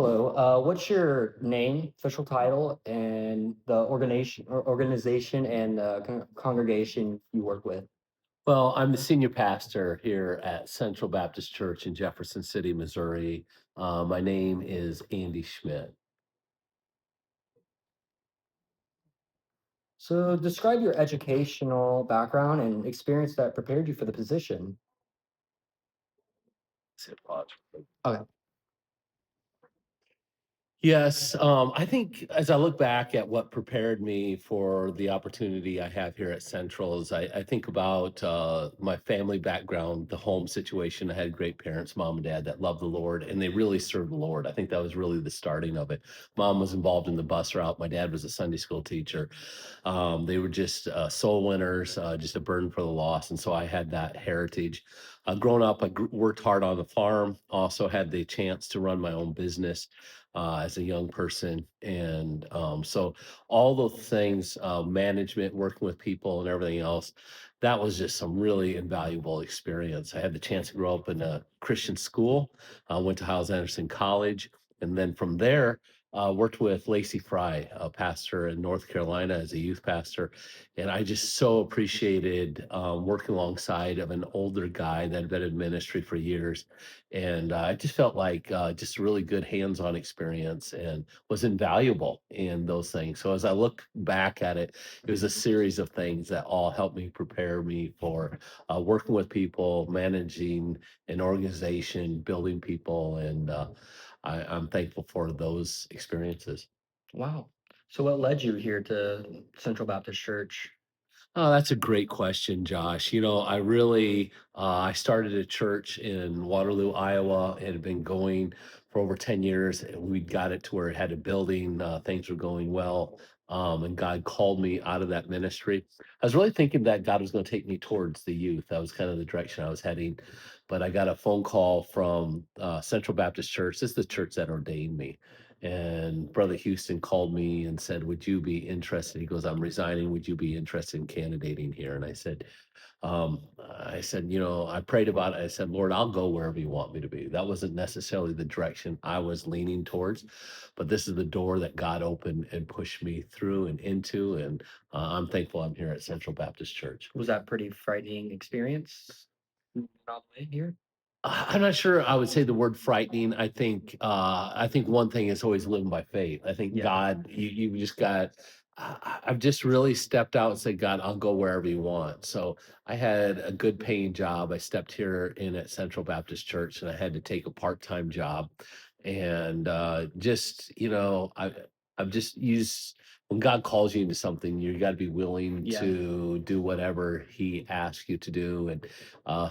Hello. What's your name, official title, and the organization and congregation you work with? Well, I'm the senior pastor here at Central Baptist Church in Jefferson City, Missouri. My name is Andy Schmidt. So, describe your educational background and experience that prepared you for the position. Okay. Yes, I think as I look back at what prepared me for the opportunity I have here at Central, is I think about my family background, the home situation. I had great parents, mom and dad, that loved the Lord, and they really served the Lord. I think that was really the starting of it. Mom was involved in the bus route. My dad was a Sunday school teacher. They were just soul winners, just a burden for the lost, and so I had that heritage. Growing up, worked hard on the farm. Also had the chance to run my own business as a young person. And so all those things, management, working with people, and everything else, that was just some really invaluable experience. I had the chance to grow up in a Christian school, went to Hyles Anderson College, and then from there, worked with Lacey Fry, a pastor in North Carolina as a youth pastor. And I just so appreciated working alongside of an older guy that had been in ministry for years, and I just felt like just a really good hands-on experience and was invaluable in those things. So as I look back at it, it was a series of things that all helped me prepare me for working with people, managing an organization, building people, and I'm thankful for those experiences. Wow. So, what led you here to Central Baptist Church? Oh, that's a great question, Josh. I really I started a church in Waterloo, Iowa. It had been going for over 10 years. And we got it to where it had a building. Things were going well. And God called me out of that ministry. I was really thinking that God was going to take me towards the youth. That was kind of the direction I was heading. But I got a phone call from Central Baptist Church. This is the church that ordained me. And Brother Houston called me and said, "Would you be interested?" He goes, "I'm resigning. Would you be interested in candidating here?" And I said, I prayed about it. I said, "Lord, I'll go wherever you want me to be." That wasn't necessarily the direction I was leaning towards, but this is the door that God opened and pushed me through and into. And I'm thankful I'm here at Central Baptist Church. Was that pretty frightening experience? On the way here? I'm not sure I would say the word frightening. I think one thing is always living by faith. I think Yeah. God, you just got. I've just really stepped out and said, God, I'll go wherever you want. So I had a good paying job. I stepped here in at Central Baptist Church, and I had to take a part time job, and I've just used when God calls you into something, you got to be willing Yeah. to do whatever He asks you to do, and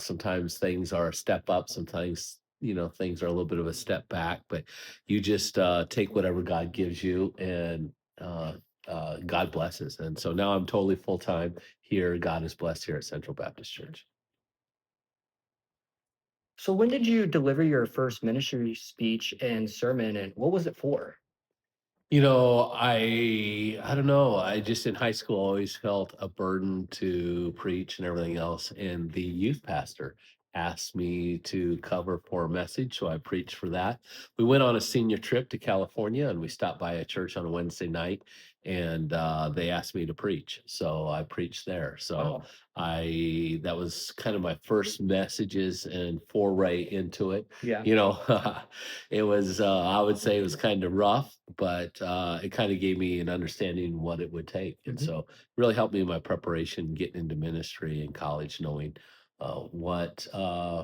sometimes things are a step up, sometimes, things are a little bit of a step back, but you just take whatever God gives you, and God blesses. And so now I'm totally full time here. God is blessed here at Central Baptist Church. So, when did you deliver your first ministry speech and sermon, and what was it for? I don't know. I just in high school always felt a burden to preach and everything else. And the youth pastor asked me to cover for a message. So I preached for that. We went on a senior trip to California and we stopped by a church on a Wednesday night, and they asked me to preach. So I preached there. So Wow. that was kind of my first messages and foray into it. Yeah. You know, it was, I would say it was kind of rough, but it kind of gave me an understanding what it would take. And Mhm. so really helped me in my preparation, getting into ministry in college, knowing what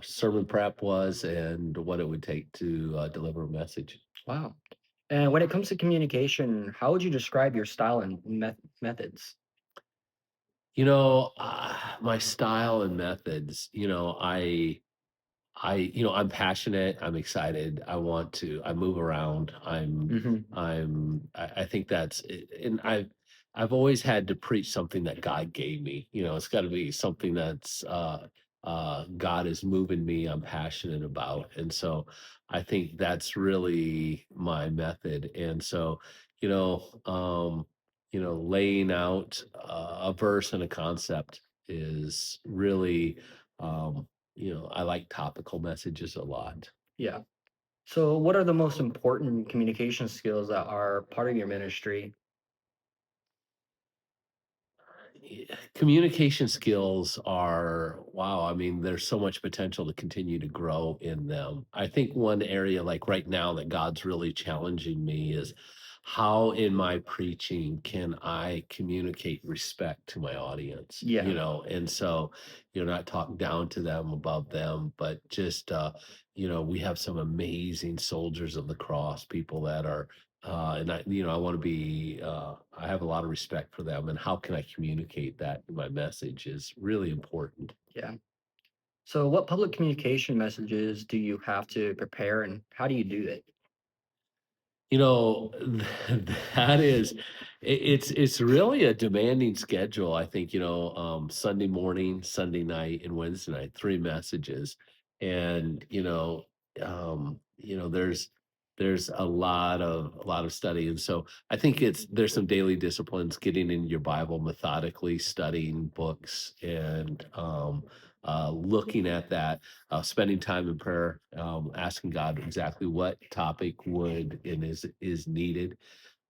sermon prep was and what it would take to deliver a message. Wow. And when it comes to communication, how would you describe your style and methods? My style and methods, I'm passionate. I'm excited. I move around. Hmm. I think and I've always had to preach something that God gave me. It's got to be something that's, God is moving me. I'm passionate about. And so I think that's really my method. And so, you know, um, laying out a verse and a concept is really, I like topical messages a lot. Yeah. So, what are the most important communication skills that are part of your ministry? Communication skills are wow. I mean, there's so much potential to continue to grow in them. I think one area, like right now, that God's really challenging me is how in my preaching can I communicate respect to my audience, Yeah, and so not talk down to them, above them, but just we have some amazing soldiers of the cross, people that are and I want to be, I have a lot of respect for them. And how can I communicate that in my message is really important. yeah. So, what public communication messages do you have to prepare and how do you do it? You know, that is, it's really a demanding schedule. I think, Sunday morning, Sunday night, and Wednesday night, three messages. And, there's a lot of study. And so I think there's some daily disciplines, getting in your Bible methodically, studying books and looking at that, spending time in prayer, asking God exactly what topic would and is needed.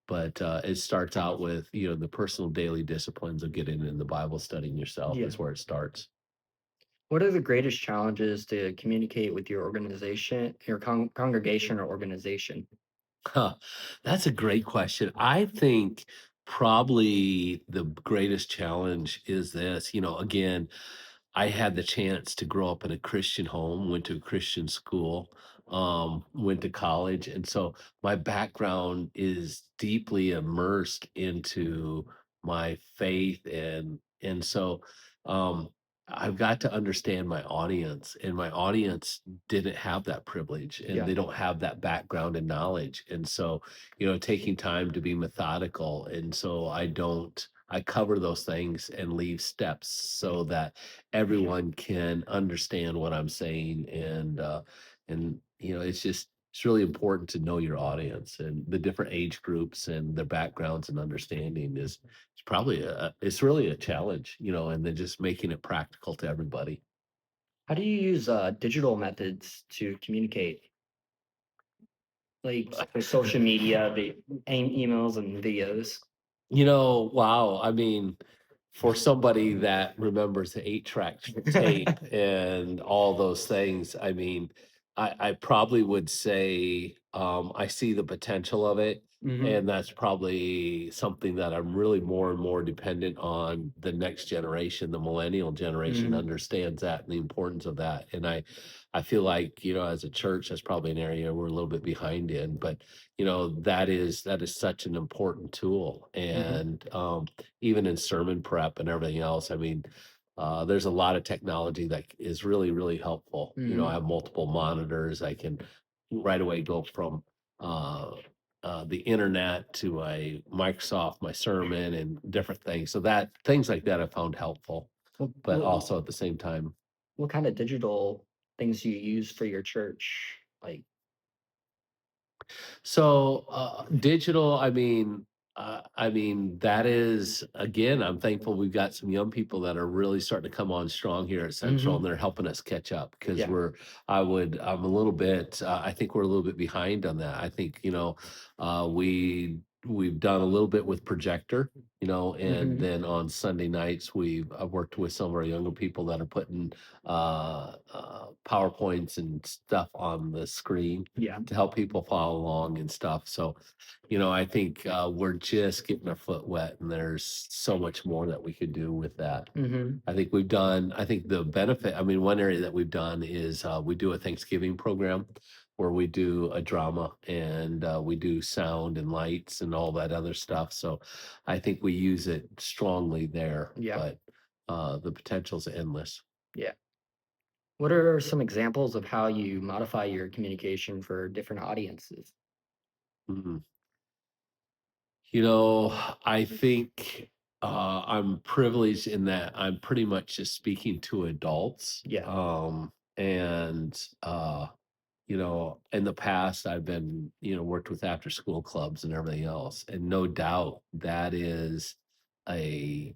But it starts out with the personal daily disciplines of getting in the Bible, studying yourself Yeah. is where it starts. What are the greatest challenges to communicate with your organization, your congregation or organization? Huh, that's a great question. I think probably the greatest challenge is this. Again, I had the chance to grow up in a Christian home, went to a Christian school, went to college, and so my background is deeply immersed into my faith, and so um, I've got to understand my audience, and my audience didn't have that privilege, and Yeah. they don't have that background and knowledge, and so taking time to be methodical, and so I cover those things and leave steps so that everyone can understand what I'm saying. And it's really important to know your audience and the different age groups and their backgrounds, and understanding is it's really a challenge, and then just making it practical to everybody. How do you use digital methods to communicate, like for social media, the emails and videos? Wow. I mean, for somebody that remembers the 8-track tape and all those things, I mean, I probably would say I see the potential of it. Hmm. And that's probably something that I'm really more and more dependent on. The next generation, the millennial generation, Hmm. understands that and the importance of that. And I feel like, as a church, that's probably an area we're a little bit behind in. But that is such an important tool. Hmm. And even in sermon prep and everything else, I mean, there's a lot of technology that is really, really helpful. I Hmm. have multiple monitors. I can right away go from uh, the internet to my Microsoft, my sermon, and different things. So that things like that I found helpful, What, but what, also at the same time. what kind of digital things do you use for your church? Like, So, digital, that is, again, I'm thankful we've got some young people that are really starting to come on strong here at Central, hmm, and they're helping us catch up because yeah. I'm a little bit, I think we're a little bit behind on that. I think, we've done a little bit with projector, and Hmm. then on Sunday nights, I've worked with some of our younger people that are putting PowerPoints and stuff on the screen Yeah. to help people follow along and stuff. So, I think we're just getting our foot wet, and there's so much more that we could do with that. Hmm. I think the benefit, I mean, one area that we've done is we do a Thanksgiving program where we do a drama, and we do sound and lights and all that other stuff. So I think we use it strongly there, Yeah. but the potential's endless. Yeah. What are some examples of how you modify your communication for different audiences? Mhm. I think I'm privileged in that I'm pretty much just speaking to adults. Yeah. And in the past I've been, worked with after school clubs and everything else. And no doubt that is a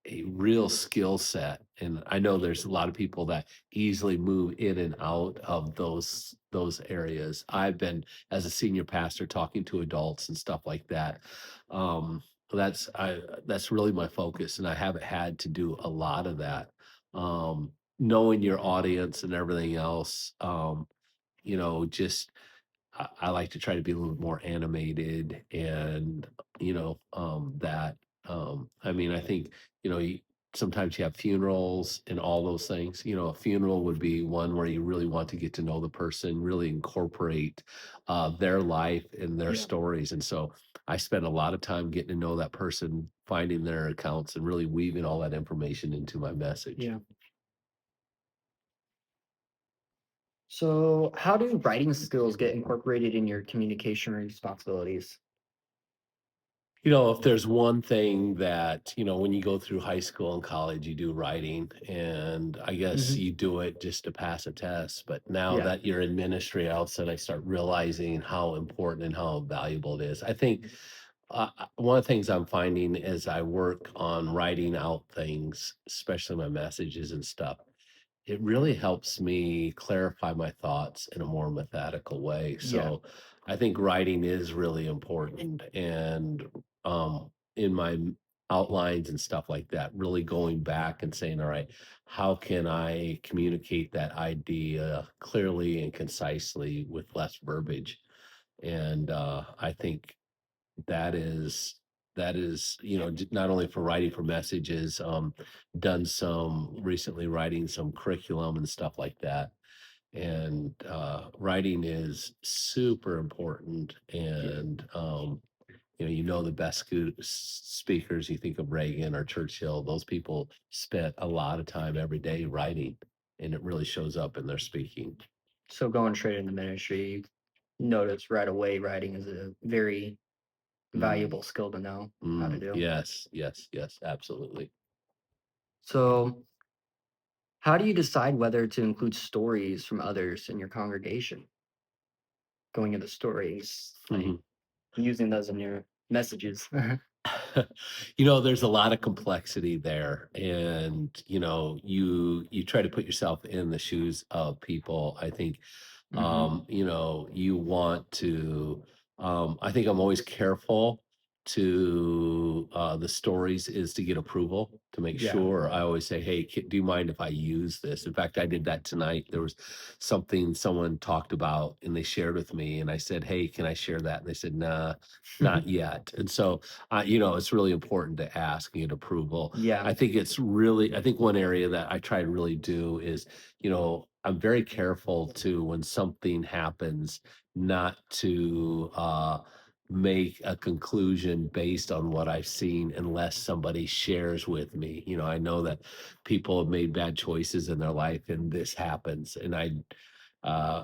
a real skill set, and I know there's a lot of people that easily move in and out of those areas. I've been, as a senior pastor, talking to adults and stuff like that. Um, that's really my focus, and I haven't had to do a lot of that. Knowing your audience and everything else, just I like to try to be a little more animated and, that, I mean, I think, sometimes you have funerals and all those things. A funeral would be one where you really want to get to know the person, really incorporate their life and their Yeah. stories. And so I spend a lot of time getting to know that person, finding their accounts, and really weaving all that information into my message. Yeah. So, how do writing skills get incorporated in your communication responsibilities? If there's one thing that, when you go through high school and college, you do writing, and I guess Hmm. you do it just to pass a test. But now Yeah. that you're in ministry, all of a sudden I start realizing how important and how valuable it is. I think one of the things I'm finding as I work on writing out things, especially my messages and stuff, it really helps me clarify my thoughts in a more methodical way. Yeah. So I think writing is really important. And in my outlines and stuff like that, really going back and saying, all right, how can I communicate that idea clearly and concisely with less verbiage? And I think that is not only for writing for messages, done some recently writing some curriculum and stuff like that. And writing is super important. Yeah. And the best speakers, you think of Reagan or Churchill, those people spent a lot of time every day writing, and it really shows up in their speaking. So, going straight into ministry, you notice right away writing is a very Mm, valuable skill to know how to do. yes, yes, yes, absolutely. So, how do you decide whether to include stories from others in your congregation? Going into stories, like using those in your messages. There's a lot of complexity there, and you try to put yourself in the shoes of people. I think, Hmm. you want to. I think I'm always careful to the stories is to get approval to make Yeah. sure. I always say, "Hey, do you mind if I use this?" In fact, I did that tonight. There was something someone talked about, and they shared with me, and I said, "Hey, can I share that?" And they said, "Nah, not yet." And so, it's really important to ask and get approval. Yeah. I think one area that I try to really do is, I'm very careful to, when something happens, not to make a conclusion based on what I've seen unless somebody shares with me. I know that people have made bad choices in their life and this happens. And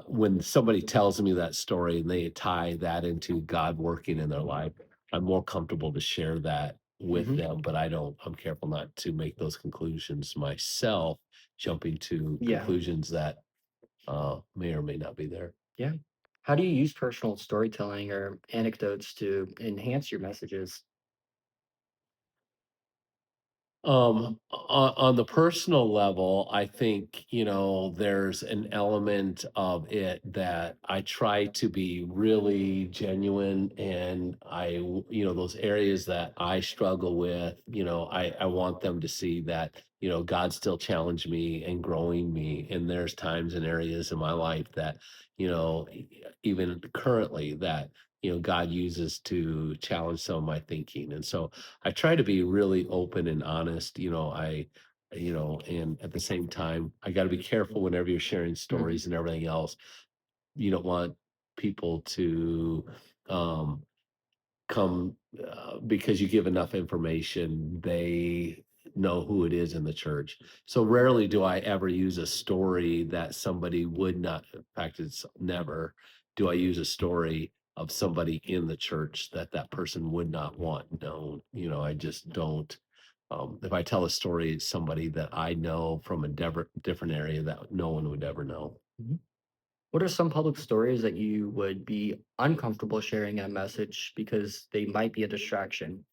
when somebody tells me that story and they tie that into God working in their life, I'm more comfortable to share that with Hmm. them, but I'm careful not to make those conclusions myself, jumping to Yeah. conclusions that may or may not be there. Yeah. How do you use personal storytelling or anecdotes to enhance your messages? On the personal level, I think, there's an element of it that I try to be really genuine, and those areas that I struggle with, I want them to see that, God still challenged me and growing me. And there's times and areas in my life that, even currently that, God uses to challenge some of my thinking. And so, I try to be really open and honest. And at the same time, I got to be careful whenever you're sharing Mhm. stories and everything else. You don't want people to um, come because you give enough information, they know who it is in the church. So rarely do I ever use a story that somebody would not, in fact, it's never do I use a story of somebody in the church that that person would not want known. I just don't. If I tell a story, it's somebody that I know from a different area that no one would ever know. Mhm. What are some public stories that you would be uncomfortable sharing in a message because they might be a distraction?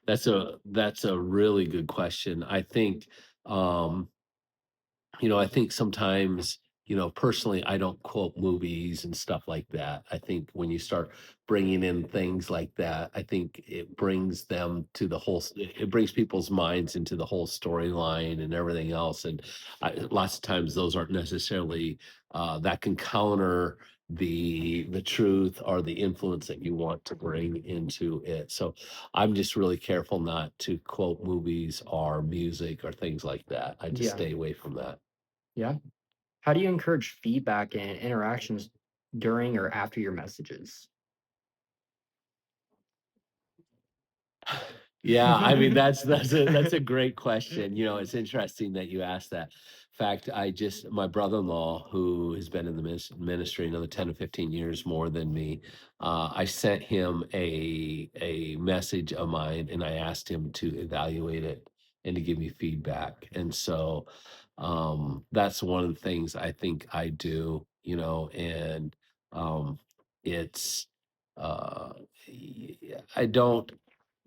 That's a really good question. I think, um, I think sometimes, personally, I don't quote movies and stuff like that. I think when you start bringing in things like that, I think it brings them to the whole, it brings people's minds into the whole storyline and everything else. And lots of times those aren't necessarily, that can counter the truth or the influence that you want to bring into it. So I'm just really careful not to quote movies or music or things like that. I just Yeah. stay away from that. Yeah. How do you encourage feedback and interactions during or after your messages? Yeah, I mean, that's a great question. It's interesting that you asked that. In fact, my brother-in-law, who has been in the ministry another 10 or 15 years more than me, I sent him a message of mine, and I asked him to evaluate it and to give me feedback. And so, that's one of the things I think I do, and it's uh, I don't.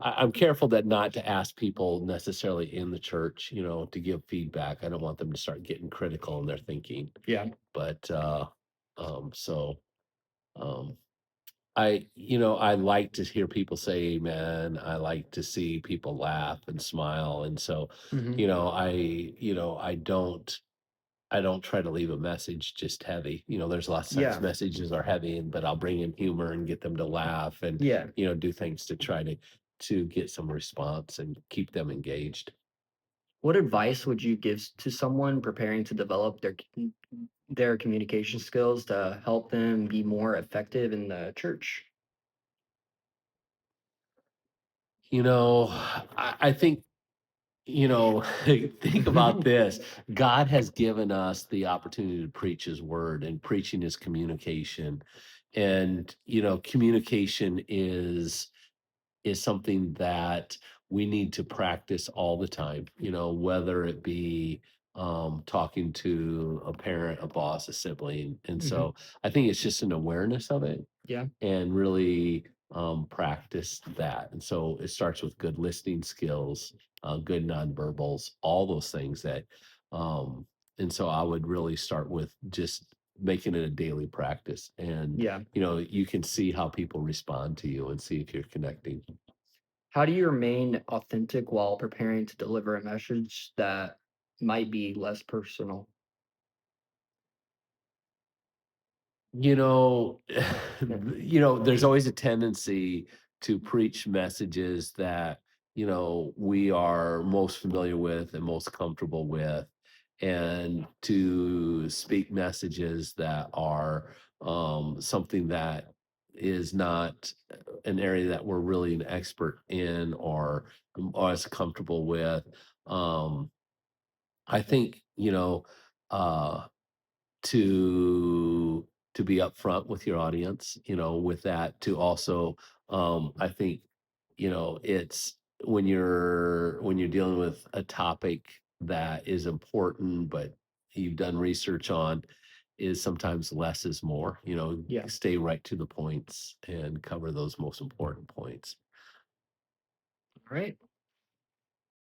I'm careful that not to ask people necessarily in the church, to give feedback. I don't want them to start getting critical in their thinking. Yeah. But so um I like to hear people say amen. I like to see people laugh and smile. And so, Hmm. I don't try to leave a message just heavy. There's lots of times Yeah. messages are heavy, but I'll bring in humor and get them to laugh and, Yeah. do things to try to get some response and keep them engaged. What advice would you give to someone preparing to develop their communication skills to help them be more effective in the church? I think, think about this. God has given us the opportunity to preach his word, and preaching is communication. And, communication is something that we need to practice all the time, whether it be talking to a parent, a boss, a sibling. And Hmm. so I think it's just an awareness of it Yeah. and really practice that. And so it starts with good listening skills, good nonverbals, all those things um, and so I would really start with just making it a daily practice. And, Yeah. you can see how people respond to you and see if you're connecting. How do you remain authentic while preparing to deliver a message that might be less personal? You know, Yeah. there's always a tendency to preach messages that, we are most familiar with and most comfortable with, and to speak messages that are something that is not an area that we're really an expert in or as comfortable with. Um, I think, uh, to be upfront with your audience, with that to also, I think, it's when you're dealing with a topic that is important, but you've done research on, is sometimes less is more, Yeah. stay right to the points and cover those most important points. All right.